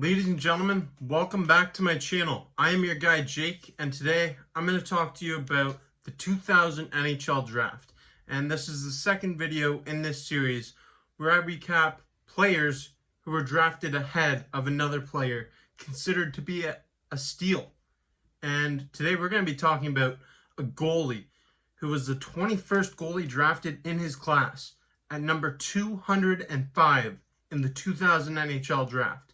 Ladies and gentlemen, welcome back to my channel. I am your guy Jake, and today I'm going to talk to you about the 2000 NHL Draft. And this is the second video in this series where I recap players who were drafted ahead of another player considered to be a steal. And today we're going to be talking about a goalie who was the 21st goalie drafted in his class at number 205 in the 2000 NHL Draft.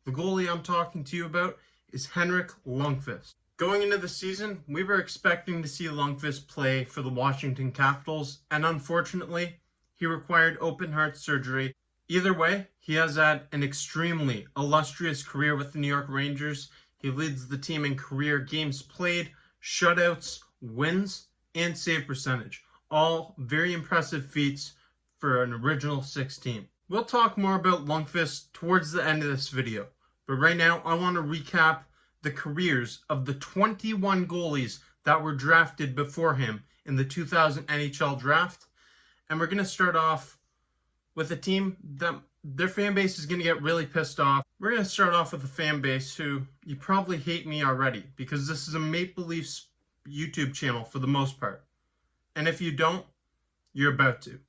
The goalie I'm talking to you about is Henrik Lundqvist. Going into the season, we were expecting to see Lundqvist play for the Washington Capitals, and unfortunately, he required open heart surgery. Either way, he has had an extremely illustrious career with the New York Rangers. He leads the team in career games played, shutouts, wins, and save percentage. All very impressive feats for an original six team. We'll talk more about Lundqvist towards the end of this video. But right now, I want to recap the careers of the 21 goalies that were drafted before him in the 2000 NHL Draft. And we're going to start off with a team that their fan base is going to get really pissed off. We're going to start off with a fan base who, you probably hate me already, because this is a Maple Leafs YouTube channel for the most part. And if you don't, you're about to.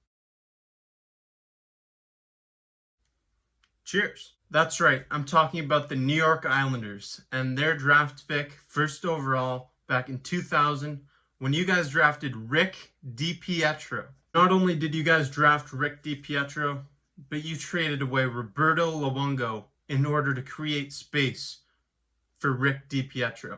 Cheers. That's right, I'm talking about the New York Islanders and their draft pick, first overall, back in 2000, when you guys drafted Rick DiPietro. Not only did you guys draft Rick DiPietro, but you traded away Roberto Luongo in order to create space for Rick DiPietro.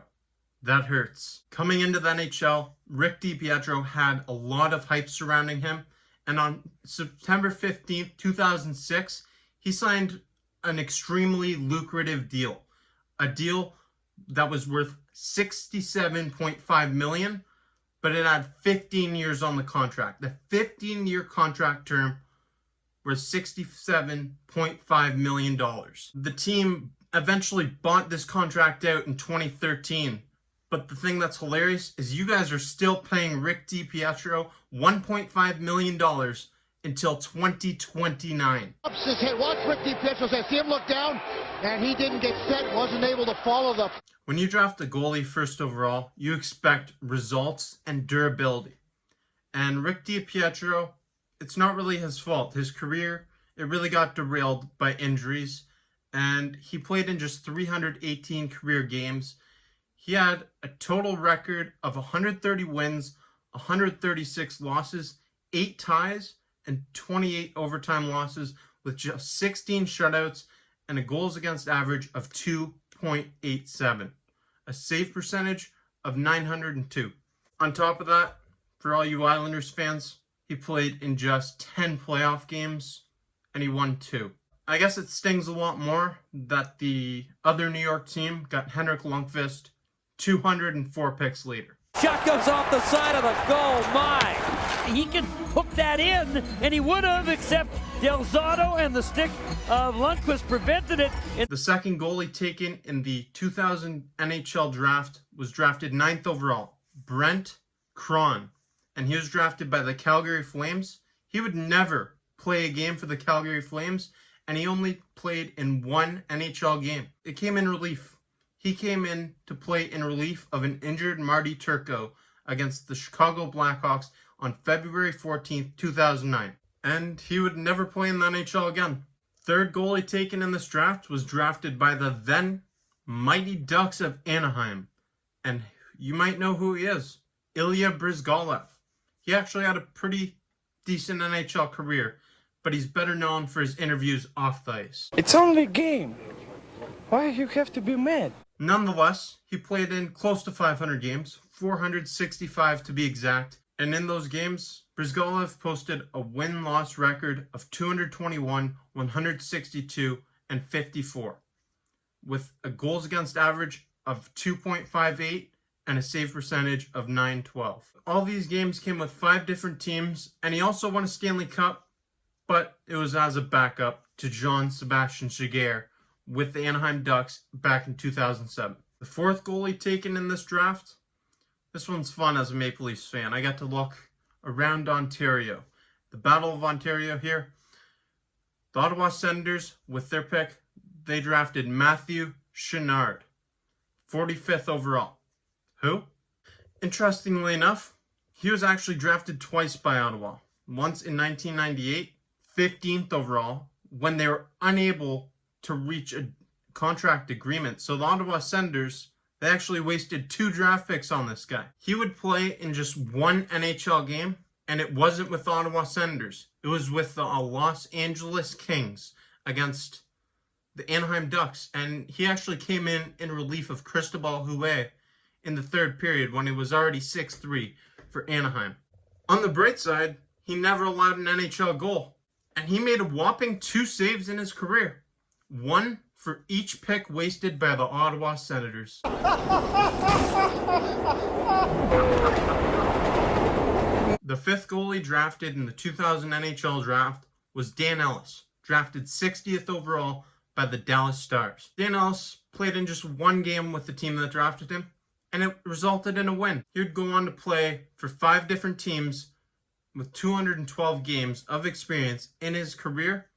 That hurts. Coming into the NHL, Rick DiPietro had a lot of hype surrounding him, and on September 15th, 2006, he signed an extremely lucrative deal. A deal that was worth $67.5 million, but it had 15 years on the contract. The 15-year contract term was $67.5 million. The team eventually bought this contract out in 2013, but the thing that's hilarious is you guys are still paying Rick DiPietro $1.5 million until 2029. Ups his head. Watch Rick DiPietro say, see him look down, and he didn't get set, wasn't able to follow the... When you draft a goalie first overall, you expect results and durability. And Rick DiPietro, it's not really his fault. His career, it really got derailed by injuries, and he played in just 318 career games. He had a total record of 130 wins, 136 losses, 8 ties, and 28 overtime losses with just 16 shutouts and a goals against average of 2.87. A save percentage of 902. On top of that, for all you Islanders fans, he played in just 10 playoff games and he won 2. I guess it stings a lot more that the other New York team got Henrik Lundqvist 204 picks later. Shot goes off the side of the goal. My, he can hook that in, and he would have, except Del Zotto and the stick of Lundqvist prevented it. The second goalie taken in the 2000 NHL Draft was drafted 9th overall, Brent Kron, and he was drafted by the Calgary Flames. He would never play a game for the Calgary Flames, and he only played in one NHL game. It came in relief. He came in to play in relief of an injured Marty Turco against the Chicago Blackhawks on February 14th, 2009. And he would never play in the NHL again. Third goalie taken in this draft was drafted by the then Mighty Ducks of Anaheim. And you might know who he is. Ilya Brisgolla. He actually had a pretty decent NHL career, but he's better known for his interviews off the ice. It's only a game. Why you have to be mad? Nonetheless, he played in close to 500 games, 465 to be exact, and in those games, Brisgolla posted a win-loss record of 221, 162, and 54, with a goals against average of 2.58 and a save percentage of 912. All these games came with 5 different teams, and he also won a Stanley Cup, but it was as a backup to Jean-Sebastien Giguère with the Anaheim Ducks back in 2007. The fourth goalie taken in this draft, this one's fun as a Maple Leafs fan. I got to look around Ontario. The Battle of Ontario here. The Ottawa Senators, with their pick, they drafted Matthew Chenard, 45th overall. Who? Interestingly enough, he was actually drafted twice by Ottawa. Once in 1998, 15th overall, when they were unable to reach a contract agreement. So the Ottawa Senators, they actually wasted 2 draft picks on this guy. He would play in just 1 NHL game, and it wasn't with the Ottawa Senators. It was with the Los Angeles Kings against the Anaheim Ducks, and he actually came in relief of Cristobal Huet in the 3rd period when it was already 6-3 for Anaheim. On the bright side, he never allowed an NHL goal, and he made a whopping 2 saves in his career, 1 for each pick wasted by the Ottawa Senators. The 5th goalie drafted in the 2000 NHL draft was Dan Ellis, drafted 60th overall by the Dallas Stars. Dan Ellis played in just 1 game with the team that drafted him, and it resulted in a win. He would go on to play for 5 different teams with 212 games of experience in his career,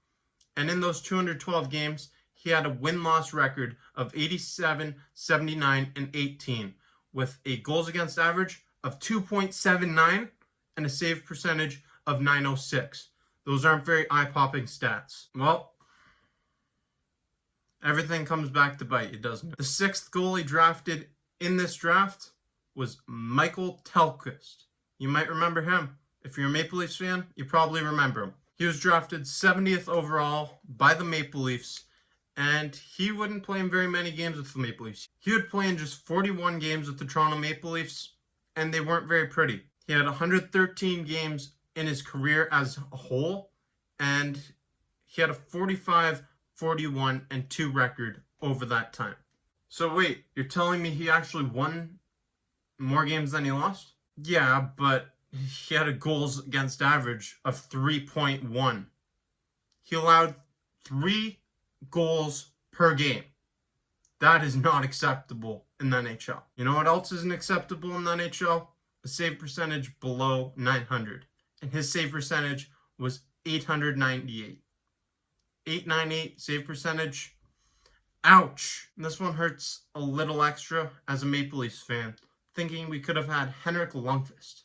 and in those 212 games, he had a win-loss record of 87, 79, and 18, with a goals against average of 2.79 and a save percentage of .906. Those aren't very eye-popping stats. Well, everything comes back to bite you, doesn't it? The 6th goalie drafted in this draft was Michael Telquest. You might remember him. If you're a Maple Leafs fan, you probably remember him. He was drafted 70th overall by the Maple Leafs, and he wouldn't play in very many games with the Maple Leafs. He would play in just 41 games with the Toronto Maple Leafs, and they weren't very pretty. He had 113 games in his career as a whole, and he had a 45, 41, and 2 record over that time. So wait, you're telling me he actually won more games than he lost? Yeah, but he had a goals against average of 3.1. He allowed 3 goals per game. That is not acceptable in the NHL. You know what else isn't acceptable in the NHL? A save percentage below 900. And his save percentage was 898. 898 save percentage. Ouch. And this one hurts a little extra as a Maple Leafs fan, thinking we could have had Henrik Lundqvist.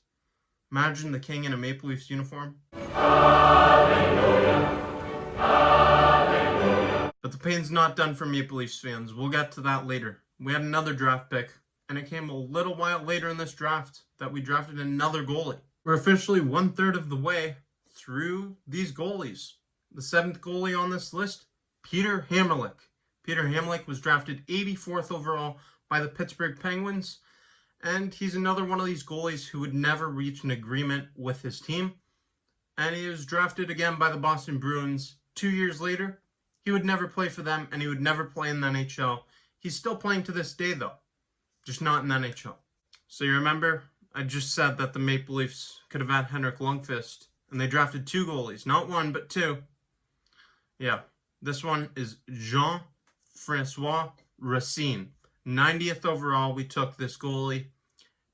Imagine the King in a Maple Leafs uniform. Hallelujah. Hallelujah. But the pain's not done for Maple Leafs fans. We'll get to that later. We had another draft pick, and it came a little while later in this draft that we drafted another goalie. We're officially 1/3 of the way through these goalies. The 7th goalie on this list, Peter Hammerlich. Peter Hammerlich was drafted 84th overall by the Pittsburgh Penguins, and he's another one of these goalies who would never reach an agreement with his team. And he was drafted again by the Boston Bruins 2 years later. He would never play for them, and he would never play in the NHL. He's still playing to this day, though, just not in the NHL. So you remember, I just said that the Maple Leafs could have had Henrik Lundqvist, and they drafted 2 goalies. Not 1, but 2. Yeah, this one is Jean-Francois Racine. 90th overall, we took this goalie.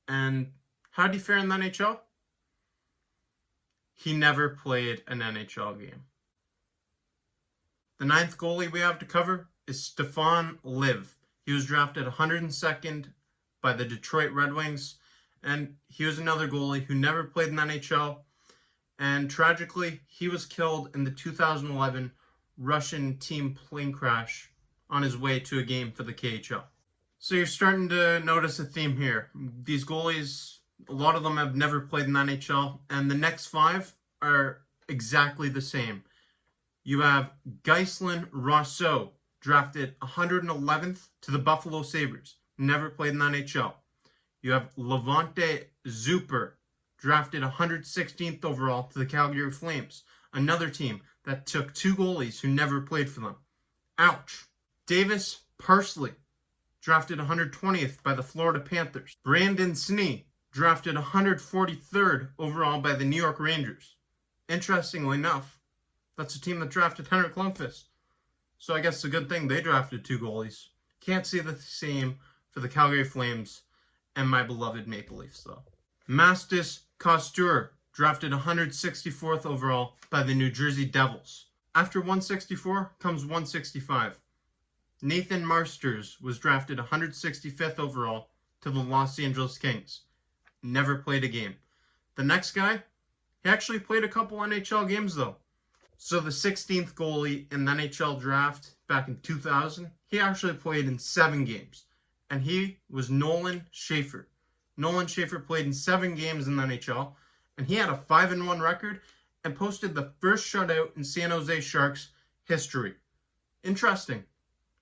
And how did he fare in the NHL? He never played an NHL game. The 9th goalie we have to cover is Stefan Liv. He was drafted 102nd by the Detroit Red Wings, and he was another goalie who never played in the NHL. And tragically, he was killed in the 2011 Russian team plane crash on his way to a game for the KHL. So you're starting to notice a theme here. These goalies, a lot of them have never played in the NHL, and the next 5 are exactly the same. You have Ghislain Rousseau, drafted 111th to the Buffalo Sabres, never played in the NHL. You have Levante Zuper, drafted 116th overall to the Calgary Flames, another team that took 2 goalies who never played for them. Ouch. Davis Parsley, drafted 120th by the Florida Panthers. Brandon Snee, drafted 143rd overall by the New York Rangers. Interestingly enough, that's a team that drafted Henrik Lundqvist. So I guess it's a good thing they drafted 2 goalies. Can't say the same for the Calgary Flames and my beloved Maple Leafs, though. Mastis Kostur, drafted 164th overall by the New Jersey Devils. After 164 comes 165. Nathan Marsters was drafted 165th overall to the Los Angeles Kings. Never played a game. The next guy, he actually played a couple NHL games though. So the 16th goalie in the NHL draft back in 2000, he actually played in 7 games. And he was Nolan Schaefer. Nolan Schaefer played in 7 games in the NHL, and he had a 5-1 record and posted the first shutout in San Jose Sharks history. Interesting.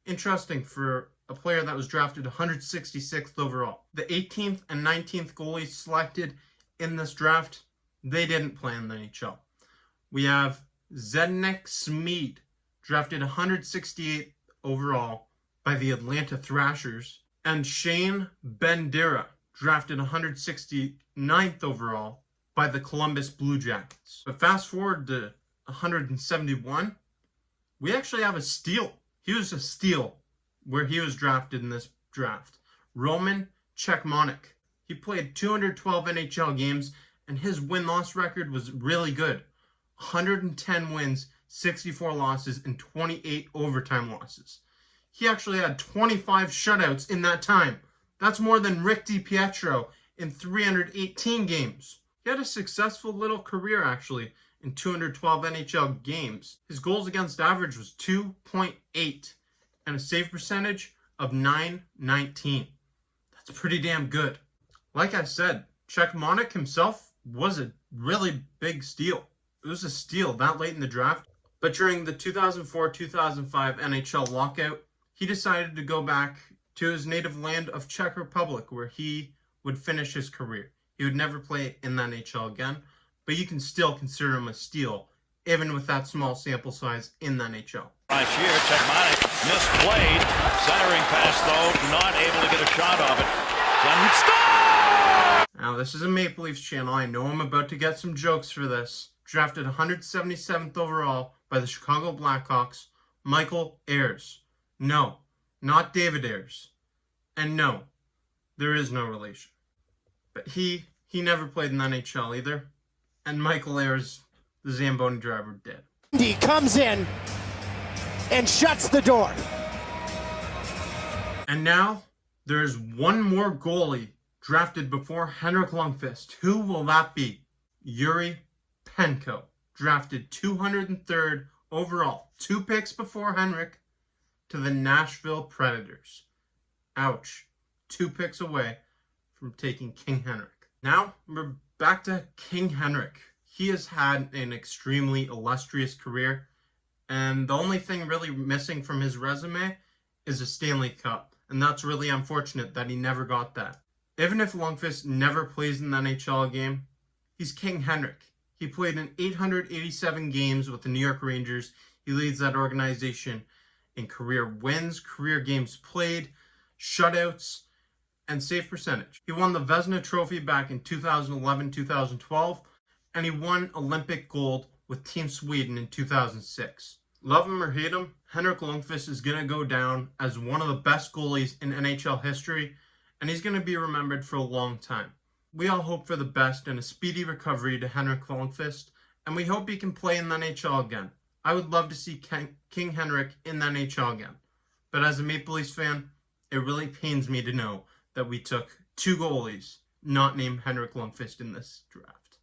Interesting for a player that was drafted 166th overall. The 18th and 19th goalies selected in this draft, they didn't play in the NHL. We have Zdeněk Smeed, drafted 168th overall by the Atlanta Thrashers, and Shane Bandera, drafted 169th overall by the Columbus Blue Jackets. But fast forward to 171, we actually have a steal. He was a steal where he was drafted in this draft. Roman Czechmanik. He played 212 NHL games, and his win-loss record was really good. 110 wins, 64 losses, and 28 overtime losses. He actually had 25 shutouts in that time. That's more than Rick DiPietro in 318 games. He had a successful little career, actually, in 212 NHL games. His goals against average was 2.8 and a save percentage of .919. That's pretty damn good. Like I said, Czechmanik himself was a really big steal. It was a steal that late in the draft. But during the 2004-2005 NHL lockout, he decided to go back to his native land of Czech Republic, where he would finish his career. He would never play in the NHL again, but you can still consider him a steal, even with that small sample size in the NHL. Last year, Czechmanik misplayed. Centering pass, though, not able to get a shot of it. Then score! Now, this is a Maple Leafs channel. I know I'm about to get some jokes for this. Drafted 177th overall by the Chicago Blackhawks, Michael Ayers. No, not David Ayers. And no, there is no relation. But he never played in the NHL either. And Michael Ayers, the Zamboni driver, did. He comes in and shuts the door. And now, there's one more goalie drafted before Henrik Lundqvist. Who will that be? Yuri Penko, drafted 203rd overall. 2 picks before Henrik to the Nashville Predators. Ouch. 2 picks away from taking King Henrik. Now, we're back to King Henrik. He has had an extremely illustrious career, and the only thing really missing from his resume is a Stanley Cup, and that's really unfortunate that he never got that. Even if Lundqvist never plays in the NHL game, he's King Henrik. He played in 887 games with the New York Rangers. He leads that organization in career wins, career games played, shutouts, and save percentage. He won the Vezina Trophy back in 2011-2012, and he won Olympic gold with Team Sweden in 2006. Love him or hate him, Henrik Lundqvist is going to go down as one of the best goalies in NHL history, and he's going to be remembered for a long time. We all hope for the best and a speedy recovery to Henrik Lundqvist, and we hope he can play in the NHL again. I would love to see King Henrik in the NHL again. But as a Maple Leafs fan, it really pains me to know that we took 2 goalies not named Henrik Lundqvist in this draft.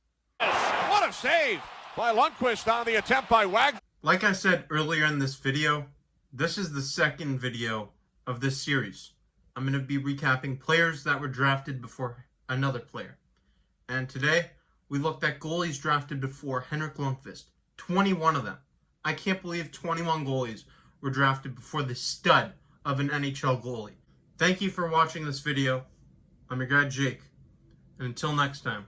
What a save by Lundqvist on the attempt by Wagner. Like I said earlier in this video, this is the second video of this series. I'm going to be recapping players that were drafted before another player. And today, we looked at goalies drafted before Henrik Lundqvist. 21 of them. I can't believe 21 goalies were drafted before the stud of an NHL goalie. Thank you for watching this video. I'm your guy, Jake. And until next time.